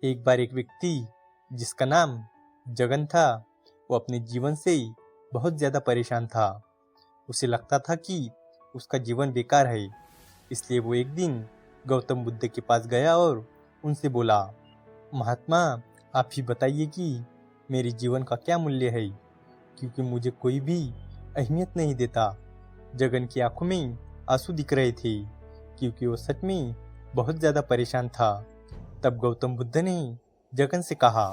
एक बार एक व्यक्ति जिसका नाम जगन था, वो अपने जीवन से बहुत ज्यादा परेशान था। उसे लगता था कि उसका जीवन बेकार है। इसलिए वो एक दिन गौतम बुद्ध के पास गया और उनसे बोला, महात्मा, आप ही बताइए कि मेरे जीवन का क्या मूल्य है, क्योंकि मुझे कोई भी अहमियत नहीं देता। जगन की आंखों में आंसू दिख रहे थे, क्योंकि वो सच में बहुत ज्यादा परेशान था। तब गौतम बुद्ध ने जगन से कहा,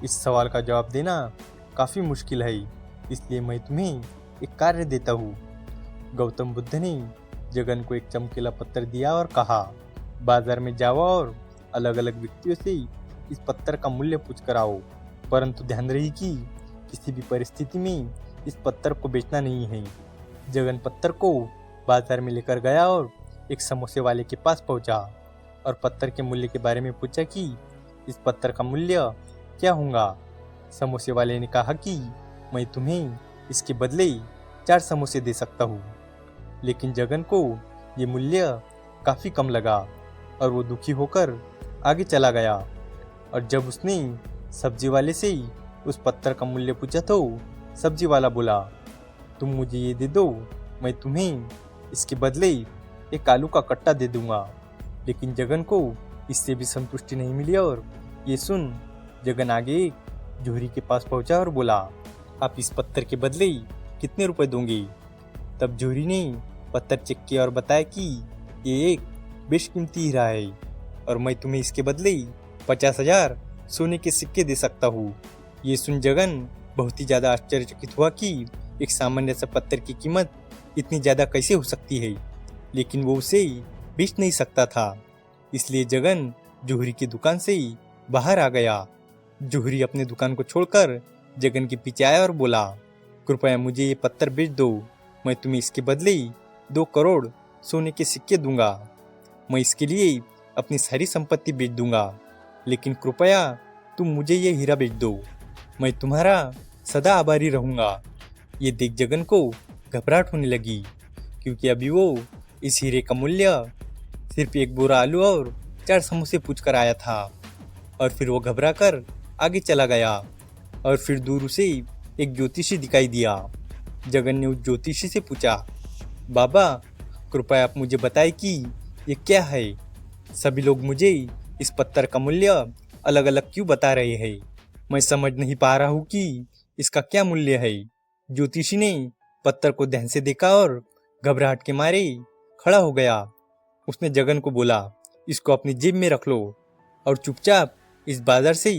इस सवाल का जवाब देना काफी मुश्किल है, इसलिए मैं तुम्हें एक कार्य देता हूँ। गौतम बुद्ध ने जगन को एक चमकीला पत्थर दिया और कहा, बाजार में जाओ और अलग अलग व्यक्तियों से इस पत्थर का मूल्य पूछ कर आओ, परंतु ध्यान रहे कि किसी भी परिस्थिति में इस पत्थर को बेचना नहीं है। जगन पत्थर को बाजार में लेकर गया और एक समोसे वाले के पास पहुंचा और पत्थर के मूल्य के बारे में पूछा कि इस पत्थर का मूल्य क्या होगा। समोसे वाले ने कहा कि मैं तुम्हें इसके बदले 4 समोसे दे सकता हूँ। लेकिन जगन को ये मूल्य काफी कम लगा और वो दुखी होकर आगे चला गया। और जब उसने सब्जी वाले से उस पत्थर का मूल्य पूछा तो सब्जी वाला बोला, तुम मुझे ये दे दो, मैं तुम्हें इसके बदले एक आलू का कट्टा दे दूंगा। लेकिन जगन को इससे भी संतुष्टि नहीं मिली और ये सुन जगन आगे एक जोहरी के पास पहुंचा और बोला, आप इस पत्थर के बदले कितने रुपए दोगे। तब जोहरी ने पत्थर चेक किया और बताया कि ये एक बेशकीमती हीरा है और मैं तुम्हें इसके बदले 50,000 सोने के सिक्के दे सकता हूँ। ये सुन जगन बहुत ही ज्यादा आश्चर्यचकित हुआ कि एक सामान्य सा पत्थर की कीमत इतनी ज्यादा कैसे हो सकती है, लेकिन वो उसे बेच नहीं सकता था। इसलिए जगन जोहरी की दुकान से बाहर आ गया। जोहरी अपने दुकान को छोड़कर जगन के पीछे आया और बोला, कृपया मुझे ये पत्थर बेच दो, मैं तुम्हें इसके बदले 2 करोड़ सोने के सिक्के दूंगा। मैं इसके लिए अपनी सारी संपत्ति बेच दूंगा, लेकिन कृपया तुम मुझे ये हीरा बेच दो, मैं तुम्हारा सदा आभारी रहूंगा। ये देख जगन को घबराहट होने लगी, क्योंकि अभी वो इस हीरे का मूल्य सिर्फ 1 बोरा आलू और 4 समोसे पूछकर आया था। और फिर वो घबरा कर आगे चला गया और फिर दूर उसे एक ज्योतिषी दिखाई दिया। जगन ने उस ज्योतिषी से पूछा, बाबा, कृपया आप मुझे बताएं कि ये क्या है। सभी लोग मुझे इस पत्थर का मूल्य अलग अलग क्यों बता रहे हैं, मैं समझ नहीं पा रहा हूँ कि इसका क्या मूल्य है। ज्योतिषी ने पत्थर को ध्यान से देखा और घबराहट के मारे खड़ा हो गया। उसने जगन को बोला, इसको अपनी जेब में रख लो और चुपचाप इस बाजार से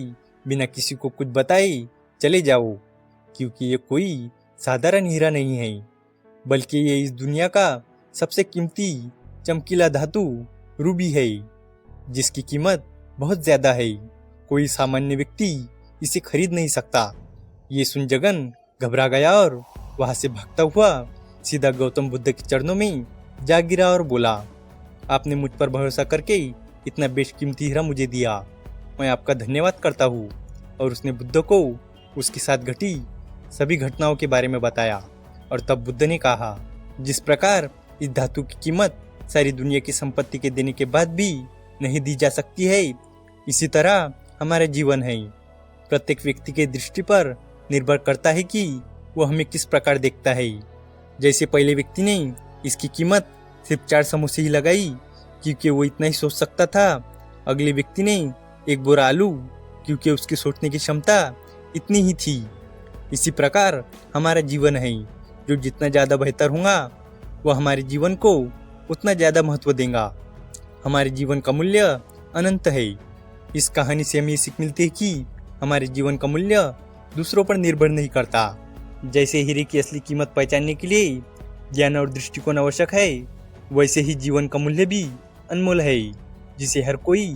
बिना किसी को कुछ बताए चले जाओ, क्योंकि ये कोई साधारण हीरा नहीं है, बल्कि ये इस दुनिया का सबसे कीमती चमकीला धातु रूबी है, जिसकी कीमत बहुत ज्यादा है। कोई सामान्य व्यक्ति इसे खरीद नहीं सकता। ये सुन जगन घबरा गया और वहां से भागता हुआ सीधा गौतम बुद्ध के चरणों में जा गिरा और बोला, आपने मुझ पर भरोसा करके इतना बेशकीमती हीरा मुझे दिया, मैं आपका धन्यवाद करता हूँ। और उसने बुद्ध को उसके साथ घटी सभी घटनाओं के बारे में बताया। और तब बुद्ध ने कहा, जिस प्रकार इस धातु की कीमत सारी दुनिया की संपत्ति के देने के बाद भी नहीं दी जा सकती है, इसी तरह हमारा जीवन है। प्रत्येक व्यक्ति के दृष्टि पर निर्भर करता है कि वो हमें किस प्रकार देखता है। जैसे पहले व्यक्ति ने इसकी कीमत सिर्फ 4 समोसे ही लगाई, क्योंकि वो इतना ही सोच सकता था। अगले व्यक्ति ने 1 बोरा आलू, क्योंकि उसकी सोचने की क्षमता इतनी ही थी। इसी प्रकार हमारा जीवन है, जो जितना ज्यादा बेहतर होगा वो हमारे जीवन को उतना ज्यादा महत्व देगा। हमारे जीवन का मूल्य अनंत है। इस कहानी से हमें सीख मिलती है कि हमारे जीवन का मूल्य दूसरों पर निर्भर नहीं करता। जैसे हीरे की असली कीमत पहचानने के लिए ज्ञान और दृष्टिकोण आवश्यक है, वैसे ही जीवन का मूल्य भी अनमोल है, जिसे हर कोई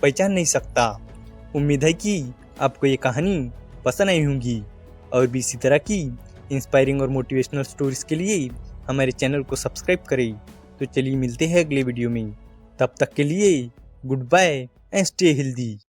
पहचान नहीं सकता। उम्मीद है कि आपको ये कहानी पसंद आई होगी और भी इसी तरह की इंस्पायरिंग और मोटिवेशनल स्टोरीज के लिए हमारे चैनल को सब्सक्राइब करें। तो चलिए मिलते हैं अगले वीडियो में। तब तक के लिए goodbye and stay healthy.